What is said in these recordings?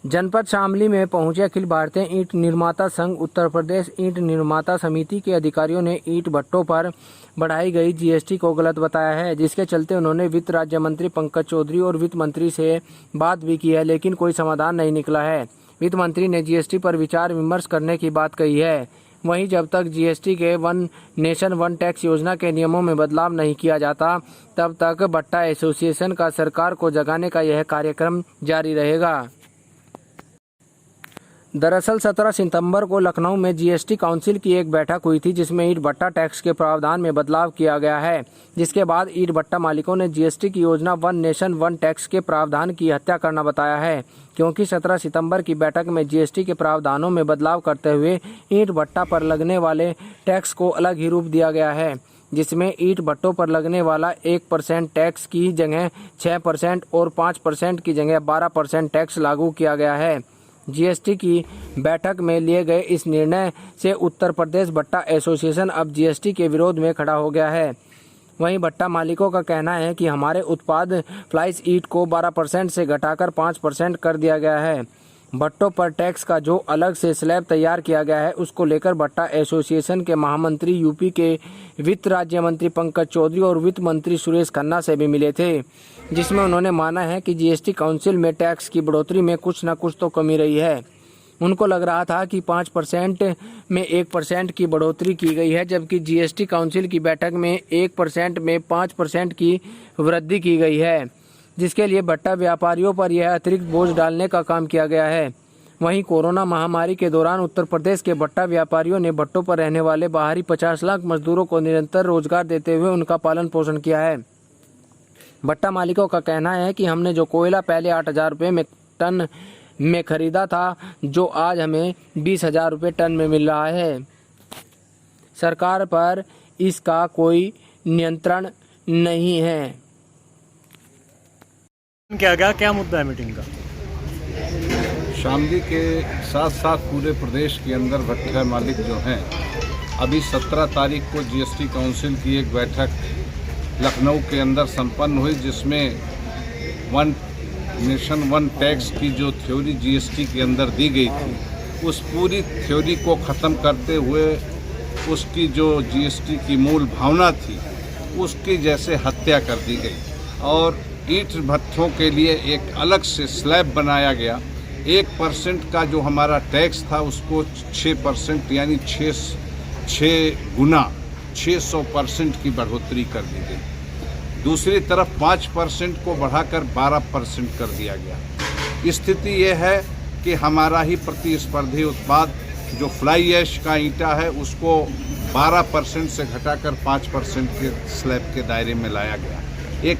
जनपद शामली में पहुंचे अखिल भारतीय ईंट निर्माता संघ उत्तर प्रदेश ईंट निर्माता समिति के अधिकारियों ने ईंट भट्टों पर बढ़ाई गई जीएसटी को गलत बताया है, जिसके चलते उन्होंने वित्त राज्य मंत्री पंकज चौधरी और वित्त मंत्री से बात भी की है, लेकिन कोई समाधान नहीं निकला है। वित्त मंत्री ने जीएसटी पर विचार विमर्श करने की बात कही है। वहीं जब तक जीएसटी के वन नेशन वन टैक्स योजना के नियमों में बदलाव नहीं किया जाता, तब तक भट्टा एसोसिएशन का सरकार को जगाने का यह कार्यक्रम जारी रहेगा। दरअसल 17 सितंबर को लखनऊ में जीएसटी काउंसिल की एक बैठक हुई थी, जिसमें ईंट भट्टा टैक्स के प्रावधान में बदलाव किया गया है, जिसके बाद ईंट भट्टा मालिकों ने जीएसटी की योजना वन नेशन वन टैक्स के प्रावधान की हत्या करना बताया है, क्योंकि 17 सितंबर की बैठक में जीएसटी के प्रावधानों में बदलाव करते हुए ईंट भट्टा पर लगने वाले टैक्स को अलग ही रूप दिया गया है, जिसमें ईंट भट्टों पर लगने वाला 1% टैक्स की जगह 6% और 5% की जगह 12% टैक्स लागू किया गया है। जीएसटी की बैठक में लिए गए इस निर्णय से उत्तर प्रदेश भट्टा एसोसिएशन अब जीएसटी के विरोध में खड़ा हो गया है। वहीं भट्टा मालिकों का कहना है कि हमारे उत्पाद फ्लाइस ईंट को 12% से घटाकर 5% कर दिया गया है। भट्टों पर टैक्स का जो अलग से स्लैब तैयार किया गया है, उसको लेकर भट्टा एसोसिएशन के महामंत्री यूपी के वित्त राज्य मंत्री पंकज चौधरी और वित्त मंत्री सुरेश खन्ना से भी मिले थे, जिसमें उन्होंने माना है कि जीएसटी काउंसिल में टैक्स की बढ़ोतरी में कुछ न कुछ तो कमी रही है। उनको लग रहा था कि 5% में 1% की बढ़ोतरी की गई है, जबकि जीएसटी काउंसिल की बैठक में 1% में 5% की वृद्धि की गई है, जिसके लिए भट्टा व्यापारियों पर यह अतिरिक्त बोझ डालने का काम किया गया है। वहीं कोरोना महामारी के दौरान उत्तर प्रदेश के भट्टा व्यापारियों ने भट्टों पर रहने वाले बाहरी 50 लाख मजदूरों को निरंतर रोजगार देते हुए उनका पालन पोषण किया है। भट्टा मालिकों का कहना है कि हमने जो कोयला पहले 8,000 रुपये में टन में खरीदा था, जो आज हमें 20,000 रुपये टन में मिल रहा है। सरकार पर इसका कोई नियंत्रण नहीं है। क्या मुद्दा है मीटिंग का? शामली के साथ साथ पूरे प्रदेश के अंदर भट्टा मालिक जो हैं, अभी 17 तारीख को जीएसटी काउंसिल की एक बैठक लखनऊ के अंदर संपन्न हुई, जिसमें वन नेशन वन टैक्स की जो थ्योरी जीएसटी के अंदर दी गई थी, उस पूरी थ्योरी को ख़त्म करते हुए उसकी जो जीएसटी की मूल भावना थी, उसकी जैसे हत्या कर दी गई और ईंट भट्ठों के लिए एक अलग से स्लैब बनाया गया। 1% का जो हमारा टैक्स था, उसको 6% यानी 6 गुना 600% की बढ़ोतरी कर दी गई। दूसरी तरफ 5% को बढ़ाकर 12% कर दिया गया। स्थिति ये है कि हमारा ही प्रतिस्पर्धी उत्पाद जो फ्लाई ऐश का ईंटा है, उसको 12% से घटाकर 5% के स्लैब के दायरे में लाया गया। एक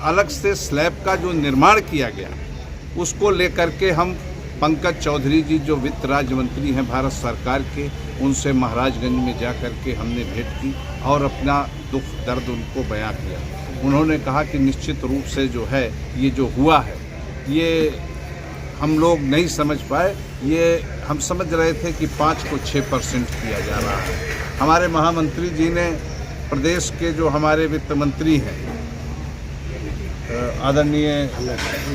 अलग से स्लैब का जो निर्माण किया गया, उसको लेकर के हम पंकज चौधरी जी जो वित्त राज्य मंत्री हैं भारत सरकार के, उनसे महाराजगंज में जा कर के हमने भेंट की और अपना दुख दर्द उनको बयां किया। उन्होंने कहा कि निश्चित रूप से जो है ये जो हुआ है, ये हम लोग नहीं समझ पाए। ये हम समझ रहे थे कि 5 को 6% किया जा रहा है। हमारे महामंत्री जी ने प्रदेश के जो हमारे वित्त मंत्री हैं आदरणीय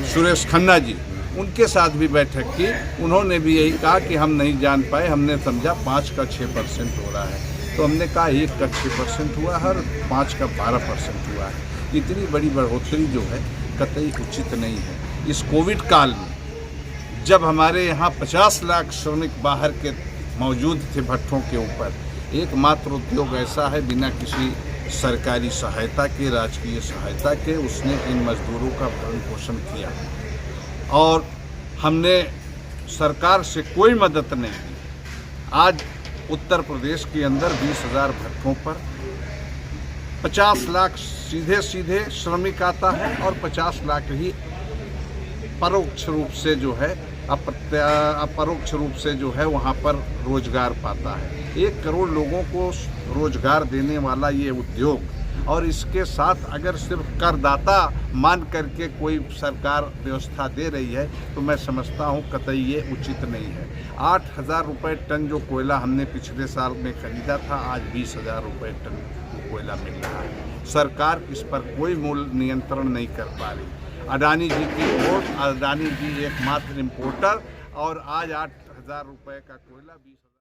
सुरेश खन्ना जी, उनके साथ भी बैठक की। उन्होंने भी यही कहा कि हम नहीं जान पाए, हमने समझा 5 का 6% हो रहा है। तो हमने कहा 1 का 6% हुआ है और 5 का 12% हुआ है। इतनी बड़ी बढ़ोतरी जो है कतई उचित नहीं है। इस कोविड काल में जब हमारे यहाँ 50 लाख श्रमिक बाहर के मौजूद थे भट्ठों के ऊपर, एकमात्र उद्योग ऐसा है बिना किसी सरकारी सहायता के, राजकीय सहायता के, उसने इन मजदूरों का भरण पोषण किया और हमने सरकार से कोई मदद नहीं की। आज उत्तर प्रदेश के अंदर 20,000 भट्ठों पर 50 लाख सीधे श्रमिक आता है और 50 लाख ही परोक्ष रूप से जो है अपरोक्ष रूप से जो है वहाँ पर रोजगार पाता है। 1 करोड़ लोगों को रोजगार देने वाला ये उद्योग, और इसके साथ अगर सिर्फ करदाता मान करके कोई सरकार व्यवस्था दे रही है, तो मैं समझता हूँ कतई ये उचित नहीं है। 8,000 रुपये टन जो कोयला हमने पिछले साल में खरीदा था, आज 20,000 रुपये टन कोयला मिल रहा है। सरकार इस पर कोई मूल नियंत्रण नहीं कर पा रही। अडानी जी की वोट, अडानी जी एकमात्र इम्पोर्टर, और आज 8,000 रुपये का कोयला 20,000